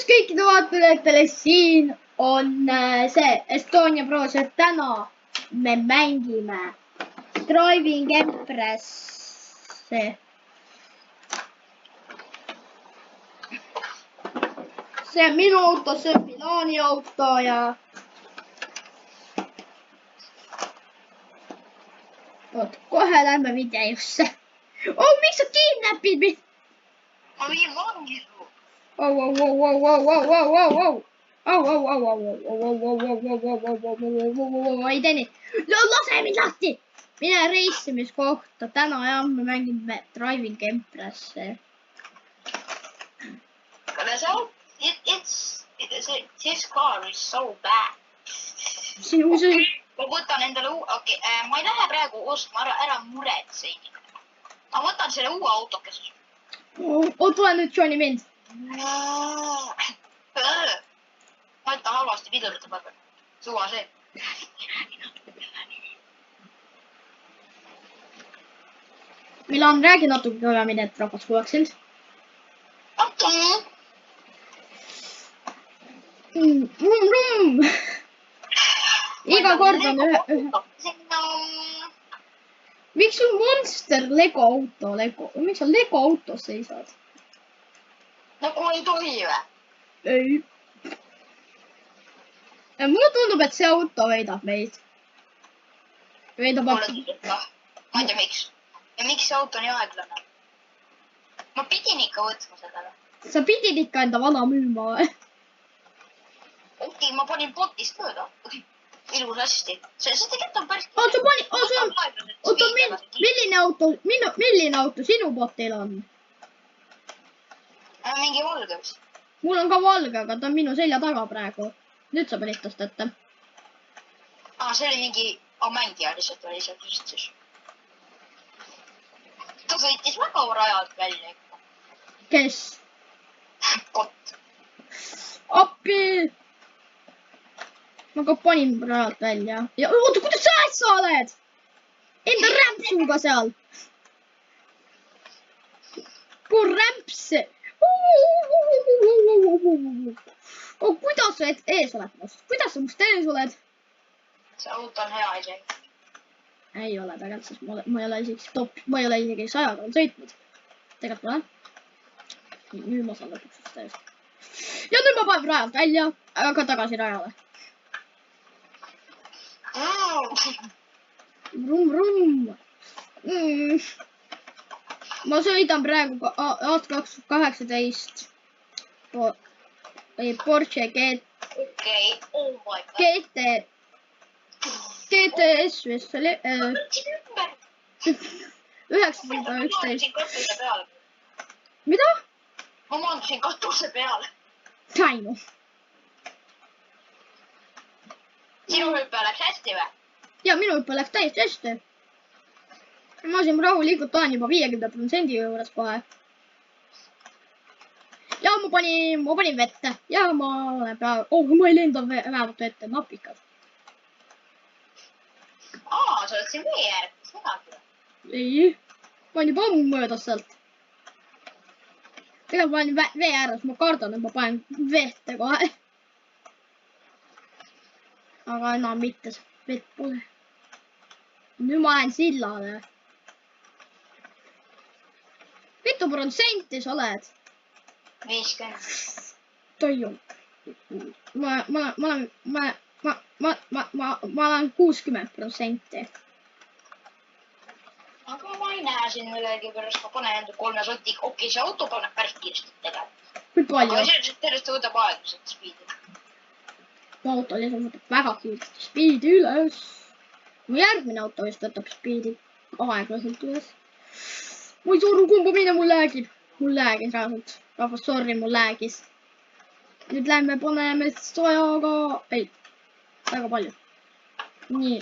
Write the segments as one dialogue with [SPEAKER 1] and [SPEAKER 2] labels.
[SPEAKER 1] tervitus kõikide vaatajatele, siin on see Estonia Bros, et täna me mängime Driving Empress. See on minu auto, see on Milani auto ja oot, kohe lähme videosse. Oh, miks sa kidnapid mind?
[SPEAKER 2] Ma viin vangi su.
[SPEAKER 1] Ei tee nii. Lase mind lahti. Mine reisimiskohta. Täna jah, me mängime Driving Empress.
[SPEAKER 2] This car is so bad.
[SPEAKER 1] Sinu see...
[SPEAKER 2] Ma võtan endale okei, ma ei lähe praegu ostma, ära muretse inimene. Ma võtan selle uue autokese.
[SPEAKER 1] Tule nüüd Johnny mind.
[SPEAKER 2] Ma ütlen halvasti pidurdab, aga suva see.
[SPEAKER 1] Milan, räägi natuke kõvemini, et rahvas kuulaks sind. Iga kord on ühe... Miks sul Monster Lego auto? Miks sa Lego autos seisad?
[SPEAKER 2] Nagu ei tohi või?
[SPEAKER 1] Ei. Mulle tundub, et see auto veidab meid. Veidab appi.
[SPEAKER 2] Ma ei tea, miks. Ja miks see auto nii aeglane? Ma pidin ikka võtma seda.
[SPEAKER 1] Sa pidid ikka enda vana müüma.
[SPEAKER 2] Okei, ma panin potist mööda. Ilus hästi. See tegelikult on päris...
[SPEAKER 1] Oota, milline auto sinu potil on?
[SPEAKER 2] Mingi valge vist.
[SPEAKER 1] Mul on ka valge, aga ta on minu selja taga praegu. Nüüd sa panid tast ette.
[SPEAKER 2] See oli mingi... mängija lihtsalt oli seal siis. Ta sõitis väga rajalt välja ikka.
[SPEAKER 1] Kes?
[SPEAKER 2] Kott.
[SPEAKER 1] Appi! Ma ka panin rajalt välja. Ja oota, kuidas sa oled? Enda rämpsuga seal. Kui rämps. Kuidas sa ees oled must? Kuidas sa must ees oled?
[SPEAKER 2] See auto on hea isegi.
[SPEAKER 1] Ei ole tegelikult, sest ma ei ole isegi 100 peal sõitnud. Tegelikult ma olen. Nüüd ma saan lõpuks just ees. Ja nüüd ma panen rajalt välja, aga tagasi rajale. Rum. Ma sõidan praegu aasta 2018 Porsche GTS vist oli 911. Mida?
[SPEAKER 2] Ma maandusin katuse peale.
[SPEAKER 1] Tainu.
[SPEAKER 2] Sinu hüppe läks hästi või?
[SPEAKER 1] Ja minu hüppe läks täiesti hästi. Ma siin rahulikult olen juba 50% juures kohe. Ja ma panin vette. Ja ma olen peaaegu... ma ei lenda vähemalt vette, napikad.
[SPEAKER 2] Sa oled siin vee ääres, midagi.
[SPEAKER 1] Ei. Ma olen juba ammu möödas sealt. Tegelikult ma olen vee ääres, ma kardan, et ma panen vette kohe. Aga enam mitte, vett pole. Nüüd ma lähen sillale. Mitu protsenti sa oled?
[SPEAKER 2] 50.
[SPEAKER 1] Toiu. Ma olen 60%.
[SPEAKER 2] Aga ma ei näe siin millegi pärast, ma panen enda 3 sotti. Okei, see auto paneb päris kiiresti tegelikult.
[SPEAKER 1] Kui palju?
[SPEAKER 2] Aga sellest võtab aeglaselt spiidi.
[SPEAKER 1] Auto lihtsalt võtab väga kiiresti spiidi üles. Mu järgmine auto vist võtab spiidi aeglaselt üles. Ma ei sooru kumba mine, mul läägib. Mul läägis raadselt. Rahvas, sorry, mul läägis. Nüüd lähme paneme sojaga... Ei, väga palju. Nii.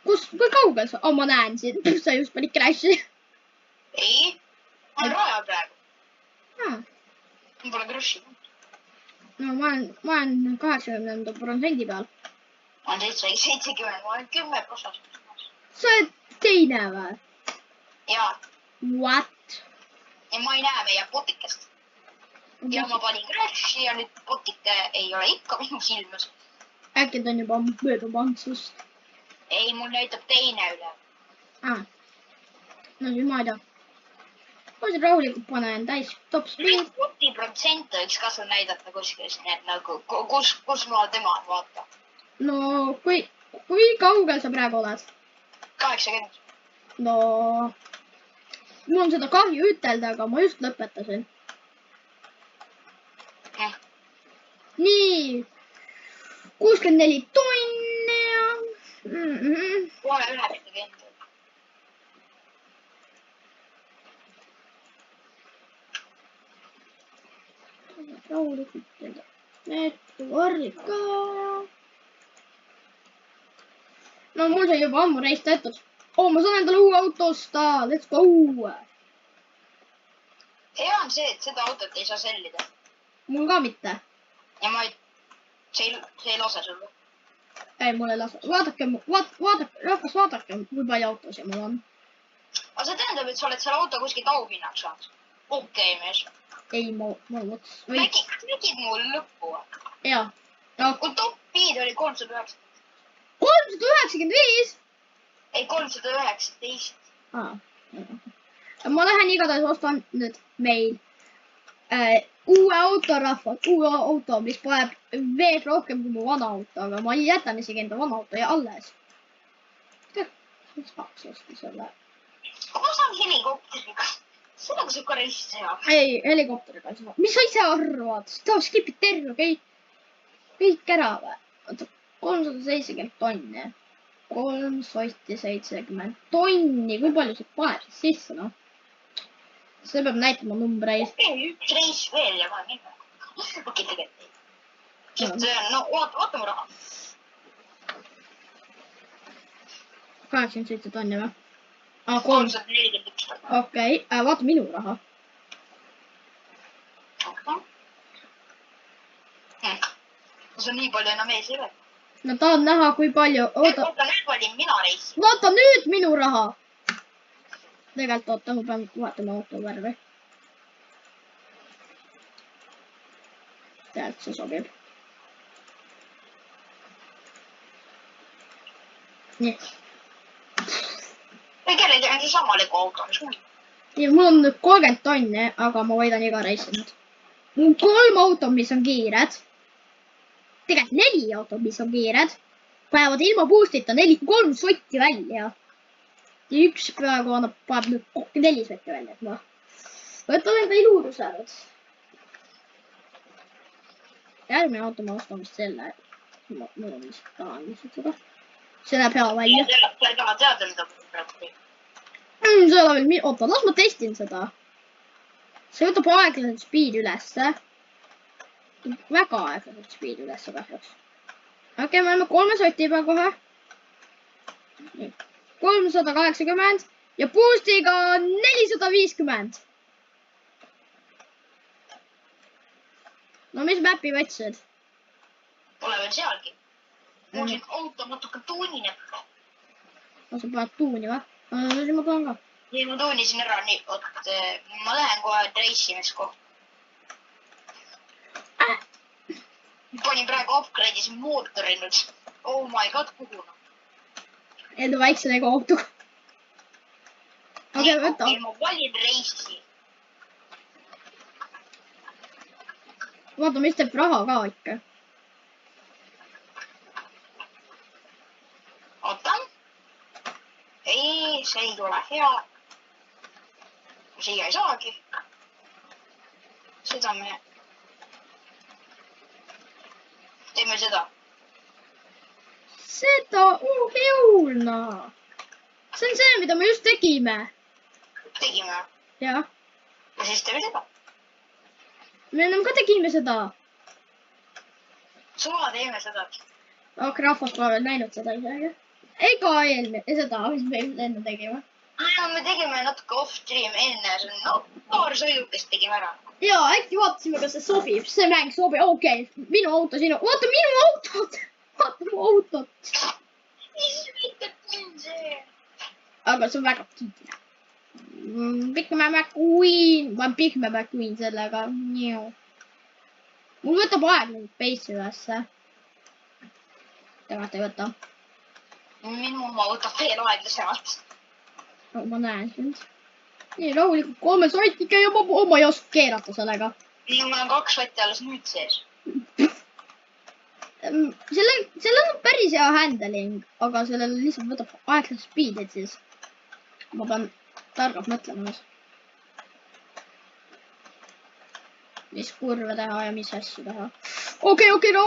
[SPEAKER 1] Kui kaugel sa... ma näen siin. Sa just panid crash'i.
[SPEAKER 2] Ei, ma olen rajal praegu. Ma pole crash'i.
[SPEAKER 1] No ma olen 80% peal.
[SPEAKER 2] Ma olen 70, ma olen 10%.
[SPEAKER 1] Sa oled teine või?
[SPEAKER 2] Jaa.
[SPEAKER 1] What?
[SPEAKER 2] Ja ma ei näe meie potikest. ja ma panin crash'i ja nüüd botike ei ole ikka minu silmas.
[SPEAKER 1] äkki ta on juba mööda pantsust.
[SPEAKER 2] Ei, mul näitab teine üle.
[SPEAKER 1] No siis ma ei tea. Ma siin rahulikult panen täis top speed.
[SPEAKER 2] 40% võiks ka sul näidata kuskil siin, et nagu kus ma tema on, vaata.
[SPEAKER 1] No kui kaugel sa praegu oled?
[SPEAKER 2] 80.
[SPEAKER 1] No mul on seda kahju ütelda, aga ma just lõpetasin. Nii 64 tonni ja
[SPEAKER 2] Kohe 90.
[SPEAKER 1] rahulikult teha. Need varrid ka. No mul sai juba ammu reis tehtud. Ma saan endale uue auto osta. Let's go.
[SPEAKER 2] Hea on see, et seda autot ei saa sellida.
[SPEAKER 1] Mul ka mitte.
[SPEAKER 2] Ja see ei lase sulle.
[SPEAKER 1] Ei, mul ei lase. Vaadake, rahvas vaadake, kui palju autosid mul on.
[SPEAKER 2] Aga see tähendab, et sa oled selle auto kuskilt auhinnaks saanud. Okei, mees.
[SPEAKER 1] Ei, ma mõtlesin.
[SPEAKER 2] Nägid mul lõppu?
[SPEAKER 1] Jaa.
[SPEAKER 2] Kui top speed oli 390.
[SPEAKER 1] 395?
[SPEAKER 2] Ei, 319.
[SPEAKER 1] Ma lähen igatahes ostan nüüd meil uue auto, rahvas. Uue auto, mis paneb veel rohkem kui mu vana auto, aga ma jätan isegi enda vana auto ja alles. Saaks osta selle.
[SPEAKER 2] Aga ma saan helikopteriga. Sellega saab ka reis teha.
[SPEAKER 1] Ei, helikopteriga ei saa. Mis sa ise arvad? Ta skipid terve kõik ära või? 370 tonni. 370 tonni. Kui palju see paneb siis sisse, noh? See peab näitama numbreid.
[SPEAKER 2] Okei, üks reis veel ja ma nii. Okei, tegelikult ei. Sest, no, vaata mu raha.
[SPEAKER 1] 87 tonni või?
[SPEAKER 2] 341 tonni.
[SPEAKER 1] Okei, vaata minu raha.
[SPEAKER 2] See on nii palju enam ees ei ole.
[SPEAKER 1] No tahan näha, kui palju.
[SPEAKER 2] Vaata, nüüd valin mina reisi.
[SPEAKER 1] Vaata nüüd minu raha. Tegelikult oota, ma pean vaatama auto värvi. Tegelikult see sobib. Nii.
[SPEAKER 2] Või kellegi on see samaliku auto, mis mul.
[SPEAKER 1] Ja mul on nüüd 30 tonni, aga ma võidan iga reisi nüüd. Mul on 3 autot, mis on kiired. Tegelikult 4 autot, mis on kiired. Päevad ilma boostita 3 sotti välja. Ja üks praegu paneb nüüd 4 sotti välja. Ma võtan enda iluuduse ära. Järgmine auto ma ostan vist selle. Mul on lihtsalt tahan lihtsalt seda. See näeb hea välja.
[SPEAKER 2] Sa ei taha teada, mida ma praegu teen.
[SPEAKER 1] See ei ole veel oota, las ma testin seda. See võtab aeglaselt speed ülesse. Väga aeglaselt speed ülesse kahjuks. Okei, me oleme 3 sotti juba kohe. 380 ja boostiga 450. No mis mäppi võtsid?
[SPEAKER 2] Pole veel sealgi. Mul siin auto natuke tuunineb.
[SPEAKER 1] No sa paned tuuni või? Siis ma panen ka.
[SPEAKER 2] Nii, ma tuunisin ära. Nii, oot, ma lähen kohe reisimist kohta. Panin praegu upgrade'isin mootori nüüd. Oh my god, kuhu?
[SPEAKER 1] Enda väikse nagu autoga. Okei, võta.
[SPEAKER 2] Ma valin reisi.
[SPEAKER 1] Vaata, mis teeb raha ka ikka.
[SPEAKER 2] Ootan. Ei, see ei tule hea. Siia ei saagi. Seda me... Teeme seda.
[SPEAKER 1] Seda, heulna. See on see, mida me just tegime.
[SPEAKER 2] Tegime.
[SPEAKER 1] Jah.
[SPEAKER 2] Ja siis teeme seda.
[SPEAKER 1] Me enam ka tegime seda.
[SPEAKER 2] Suva teeme seda.
[SPEAKER 1] Aga rahvas pole veel näinud seda isegi. Ega seda, mis me enne tegime.
[SPEAKER 2] Me tegime natuke off-stream enne. No, paar sõidukest tegime ära.
[SPEAKER 1] Jaa, äkki vaatasime, kas see sobib. See mäng sobib. Okei, minu auto sinu. Vaata minu autot. Vaata mu autot.
[SPEAKER 2] Mis mitte see?
[SPEAKER 1] Aga see on väga kiire. Pigme McQueen. Ma olen Pigme McQueen sellega. mul võtab aeg nüüd peissi ülesse. Tegelikult ei võta.
[SPEAKER 2] Minu oma võtab veel aeglasemalt.
[SPEAKER 1] No, ma näen sind. Nii rahulikult 3 sottike ja ma ei oska keerata sellega.
[SPEAKER 2] Nii, mul on 2 sotti alles nüüd sees.
[SPEAKER 1] Sellel on päris hea handling, aga sellel lihtsalt võtab aeglas speed'id siis. Ma pean targalt mõtlema. Mis kurve teha ja mis asju teha. Okei, no.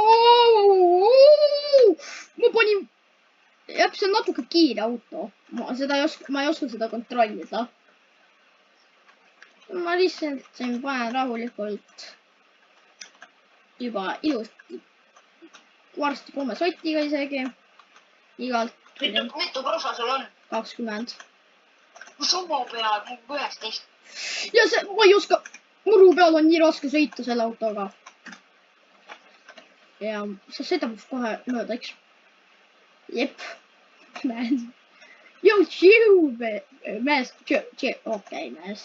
[SPEAKER 1] Ma panin... Jah, see on natuke kiire auto. Ma ei oska seda kontrollida. Ma lihtsalt siin panen rahulikult juba ilusti varsti 3 sotiga isegi. Igalt.
[SPEAKER 2] Mitu prosa sul on?
[SPEAKER 1] 20.
[SPEAKER 2] Sama peal, 19.
[SPEAKER 1] Ja see, ma ei oska, muru peal on nii raske sõita selle autoga. Ja see sõidab kohe mööda, eks? Jep. Näen. Jõu, mees. Okei, mees.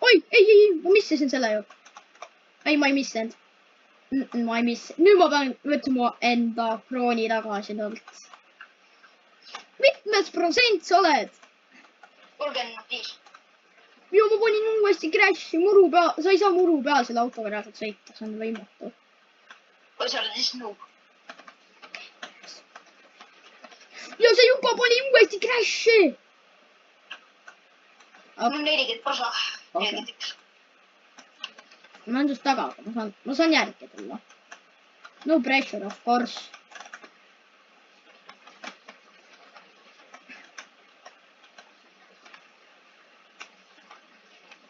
[SPEAKER 1] Oi, ei, ma missisin selle ju. Ei, ma ei missinud. Ma ei missinud. Nüüd ma pean võtma enda krooni tagasi tõlt. Mitmes protsent sa oled?
[SPEAKER 2] 35.
[SPEAKER 1] Ja ma panin uuesti crash'i muru peal. Sa ei saa muru peal selle autoga reaalselt sõita. See on võimatu.
[SPEAKER 2] Või sa oled siis noob?
[SPEAKER 1] Ja see juba pani uuesti crash'i.
[SPEAKER 2] Mul 40 prosa.
[SPEAKER 1] Okay.
[SPEAKER 2] 41.
[SPEAKER 1] Ma olen just taga, aga ma saan järgi tulla. No pressure, of course.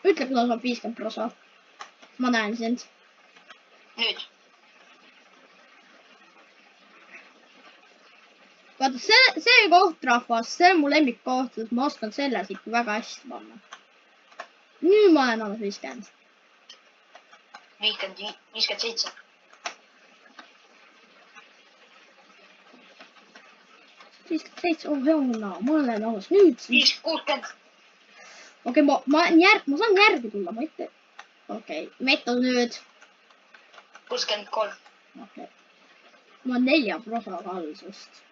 [SPEAKER 1] Ütle, kuidas saab 50 prosa. Ma näen sind.
[SPEAKER 2] Nüüd.
[SPEAKER 1] Vaata, see koht, rahvas, see on mu lemmikkoht, sest ma oskan selles ikka väga hästi panna. Nüüd ma olen alles 50.
[SPEAKER 2] 57.
[SPEAKER 1] Oh hea, ma olen alles nüüd.
[SPEAKER 2] 60.
[SPEAKER 1] Okei, ma saan järgi tulla, ma ei tea. Okei, meto nüüd.
[SPEAKER 2] 63.
[SPEAKER 1] Okei. Ma olen 4 prosaga all, sest.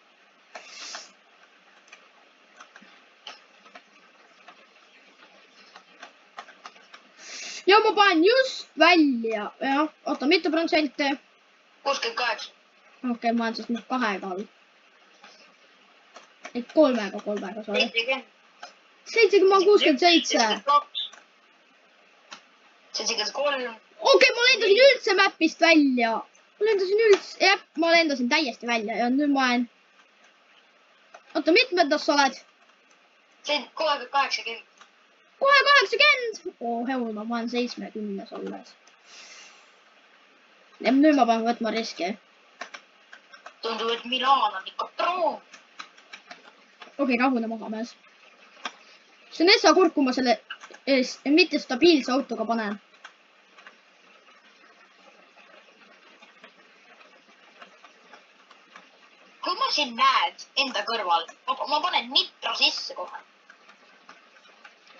[SPEAKER 1] Ja ma panen just välja. Ja, oota, mitu protsenti?
[SPEAKER 2] 68.
[SPEAKER 1] Okei, ma olen siis nüüd 2 all. Ei, 3-ga, sorry.
[SPEAKER 2] 70.
[SPEAKER 1] 7,67.
[SPEAKER 2] 73.
[SPEAKER 1] Okei, ma lendasin üldse mapist välja. Ma lendasin täiesti välja ja nüüd ma olen... Oota, mitmendas sa oled?
[SPEAKER 2] Kohe 80.
[SPEAKER 1] Kohe 80. Heuna, ma olen 70 olles. Ja nüüd ma pean võtma riski.
[SPEAKER 2] Tundub, et Milan on ikka pro.
[SPEAKER 1] Okei, rahune maha, mees. See on essa kurk, kui ma selle mitte stabiilse autoga panen.
[SPEAKER 2] Kui ma siin näed enda kõrval, ma panen nitro sisse kohe.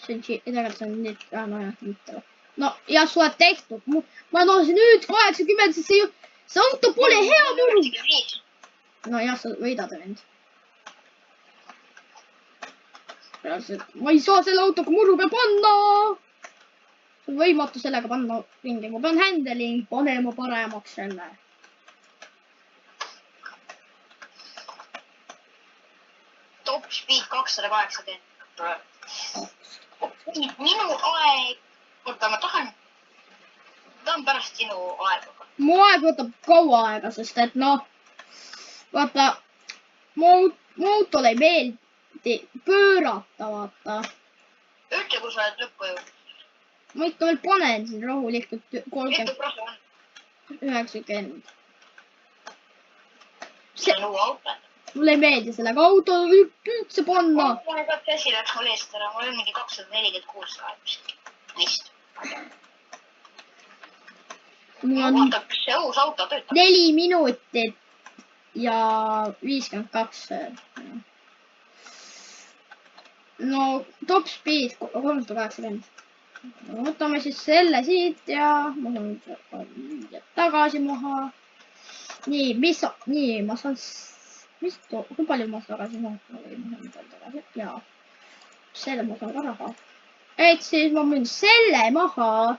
[SPEAKER 1] Tegelikult see on nüüd, no jah, mitte. No, jah, sa oled tehtud. Ma noosin nüüd 80, sest see auto pole hea muru. No jah, sa võidad mind. Ma ei saa selle autoga muru peal panna. See on võimatu sellega panna ringi. Ma pean handling panema paremaks selle.
[SPEAKER 2] Top speed 280. Minu aeg... Oota, ma tahan pärast sinu aega.
[SPEAKER 1] Mu aeg võtab kaua aega, sest et noh, vaata, mu autole ei meeldi pöörata, vaata.
[SPEAKER 2] Ütle, kui sa oled lõppu jõudnud.
[SPEAKER 1] Ma ikka veel panen siin rahulikult
[SPEAKER 2] 30.
[SPEAKER 1] 90.
[SPEAKER 2] See on uue auto.
[SPEAKER 1] Mulle ei meeldi sellega auto üldse panna.
[SPEAKER 2] Ma käsi läks mul eest ära. Mul on mingi 246 aegust. Vist. Vaata, kas see uus auto töötab.
[SPEAKER 1] 4 minutit ja 52. no top speed 380. Võtame siis selle siit ja ma saan tagasi maha. nii, ma saan, kui palju ma tagasi maha tagasi ja selle ma saan ka raha. et siis ma müün selle maha,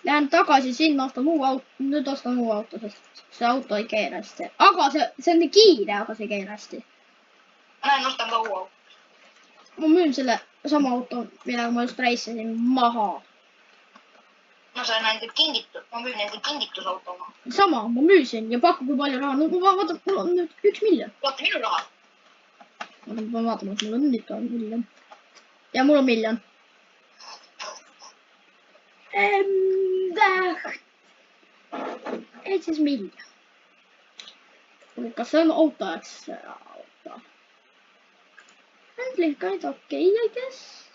[SPEAKER 1] lähen tagasi sinna, ostan uue auto, nüüd ostan uue auto, sest see auto ei keera hästi, aga see on nii kiire, aga see ei keera hästi.
[SPEAKER 2] ma lähen ostan ka uue auto.
[SPEAKER 1] ma müün selle sama auto, millega ma just reisasin maha.
[SPEAKER 2] ma saan nende ma müün nende kingitusauto maha.
[SPEAKER 1] sama, ma müüsin ja paku, kui palju raha, no ma vaatan, mul on nüüd 1 miljon.
[SPEAKER 2] vaata minu raha.
[SPEAKER 1] ma pean vaatama, et mul on ikka miljon. ja mul on miljon. et siis miljon. kas see on auto jaoks auto? Handling kind okei, I guess.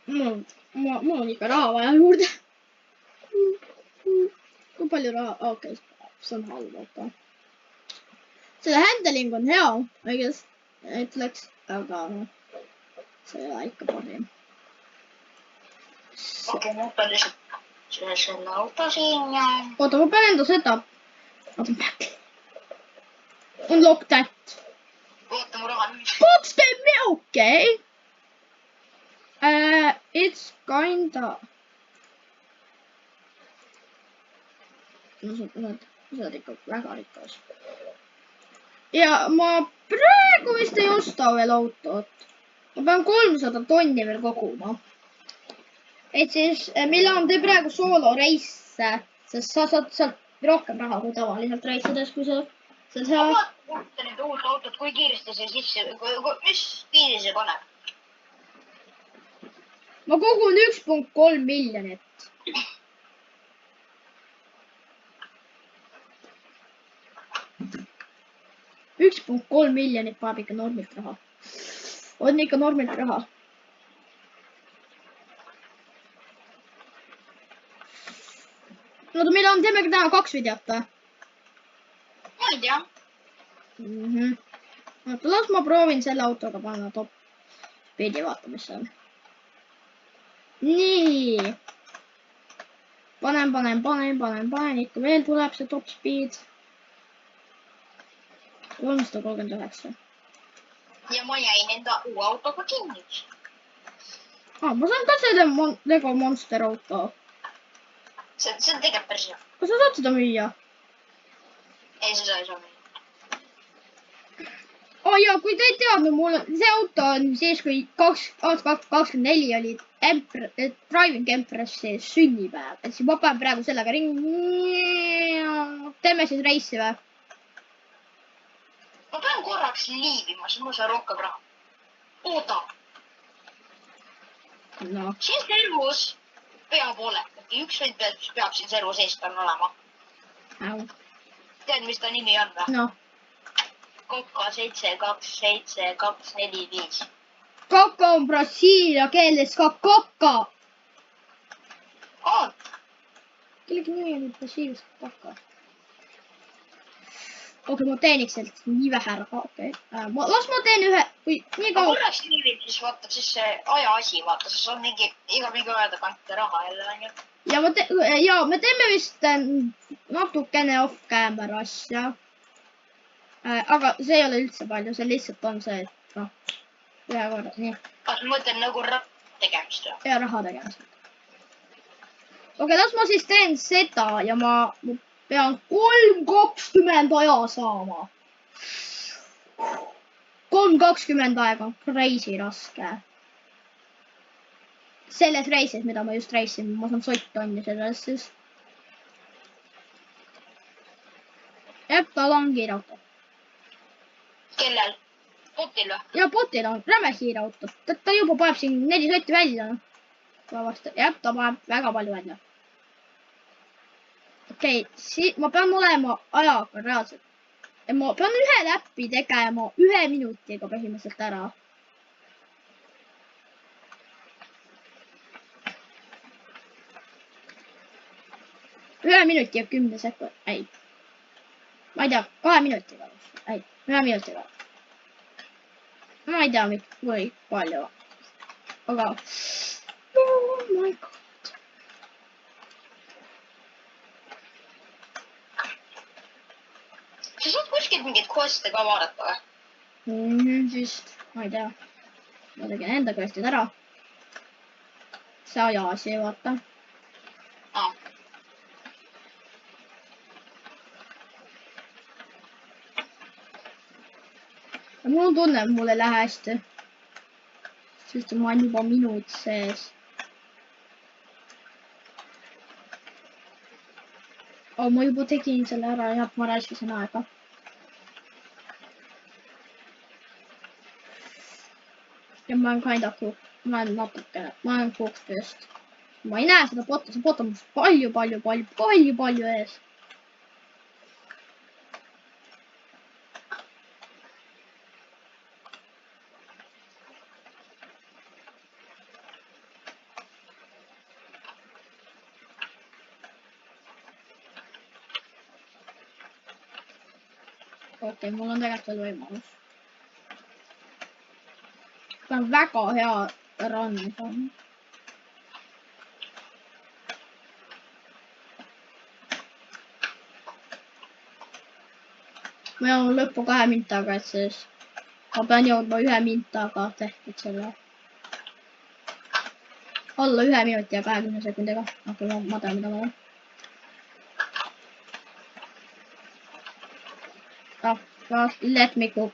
[SPEAKER 1] mul on ikka raha vaja juurde. kui palju raha, okei, see on halb auto. selle handling on hea, I guess, ütleks, aga noh, see ei ole ikka parim.
[SPEAKER 2] okei, ma võtan lihtsalt selle auto siin ja...
[SPEAKER 1] oota, ma pean enda seda. oota, back. Unlock that.
[SPEAKER 2] oota, mu raha nüüd.
[SPEAKER 1] 20, okei. It's kinda. no sa oled ikka väga rikas. ja ma praegu vist ei osta veel autot. ma pean 300 tonni veel koguma. et siis Milan teeb praegu sooloreisse, sest sa saad sealt rohkem raha kui tavaliselt reisides, kui sa saad hea.
[SPEAKER 2] ma vaatan nüüd uut autot, kui kiiresti see sisse, mis kiiri see paneb?
[SPEAKER 1] ma kogun 1,3 miljonit. üks punkt 3 miljonit paneb ikka normilt raha. on ikka normilt raha. no meil teemegi täna 2 videot või?
[SPEAKER 2] ma ei tea.
[SPEAKER 1] oota, las ma proovin selle autoga panna top speedi, vaata mis see on. nii. panen, ikka veel tuleb see top speed. 339.
[SPEAKER 2] ja ma jäin enda uue autoga kinni.
[SPEAKER 1] ma saan ka selle Lego Monster auto.
[SPEAKER 2] see on tegelikult päris hea.
[SPEAKER 1] kas sa saad seda müüa?
[SPEAKER 2] ei, seda ei saa müüa.
[SPEAKER 1] ja kui te ei teadnud, mul see auto on siis, kui 2024 oli Driving Empressi sünnipäev, et siis ma panen praegu sellega teeme siis reisi või?
[SPEAKER 2] ma pean korraks liivima, siis mul saab rohkem raha. oota.
[SPEAKER 1] no.
[SPEAKER 2] siin servus peab olema. üks vend peab siin servu sees olema. tead, mis ta nimi on või?
[SPEAKER 1] noh.
[SPEAKER 2] Coca 72745.
[SPEAKER 1] Coca on brasiilia keeles ka coca. kellegi nimi on brasiilias coca. okei, ma teeniks sealt nii vähe raha, okei. las ma teen ühe, kui nii kaua.
[SPEAKER 2] korraks niivid, siis vaata, siis see aja asi, vaata, siis on mingi, iga mingi aja tagant raha jälle on ju.
[SPEAKER 1] ja me teeme vist natukene off camera asja. aga see ei ole üldse palju, see lihtsalt on see, et noh, ühe korra, nii.
[SPEAKER 2] kas ma mõtlen nagu raha tegemist või?
[SPEAKER 1] ja raha tegemist. okei, las ma siis teen seda ja ma pean 3.20 aja saama. 3.20 aega on crazy raske. selles reisis, mida ma just reisin, ma saan sottonni sellest siis. jah, tal on kiire auto.
[SPEAKER 2] kellel? Botil või?
[SPEAKER 1] ja Botil on räme kiire auto. ta juba paneb siin 4 sotti välja. jah, ta paneb väga palju välja. okei, ma pean olema ajaga reaalselt. ma pean ühe läpi tegema 1 minutiga põhimõtteliselt ära. ühe minuti ja 10 sekund, ei. ma ei tea, 2 minutiga. ei, 1 minutiga. Ma ei tea, kui palju. Aga. Oh my god.
[SPEAKER 2] Sa saad kuskilt mingeid quest'e ka vaadata või?
[SPEAKER 1] Vist, ma ei tea. Ma tegin enda quest'id ära. See aja asi, vaata. Mul on tunne, et mul ei lähe hästi. Sest ma olen juba minut sees. Oh, ma juba tegin selle ära, jah, ma raiskasin aega. Ja ma olen kind of cook. Ma olen natukene, ma olen cooked just. Ma ei näe seda botta, see bot on palju ees. Okei, mul on tegelikult veel võimalus. See on väga hea run. Ma jõuan lõppu 2 mintaga, et siis ma pean jõudma 1 mintaga tehtud selle. Alla 1 minuti ja 20 sekundiga. Okei, ma tean, mida ma olen. Let me cook.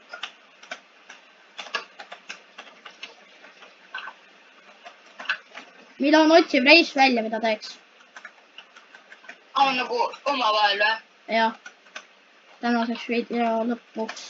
[SPEAKER 1] Millal otsib reis välja, mida teeks?
[SPEAKER 2] On nagu omavahel või?
[SPEAKER 1] Jah. Tänaseks video lõpuks.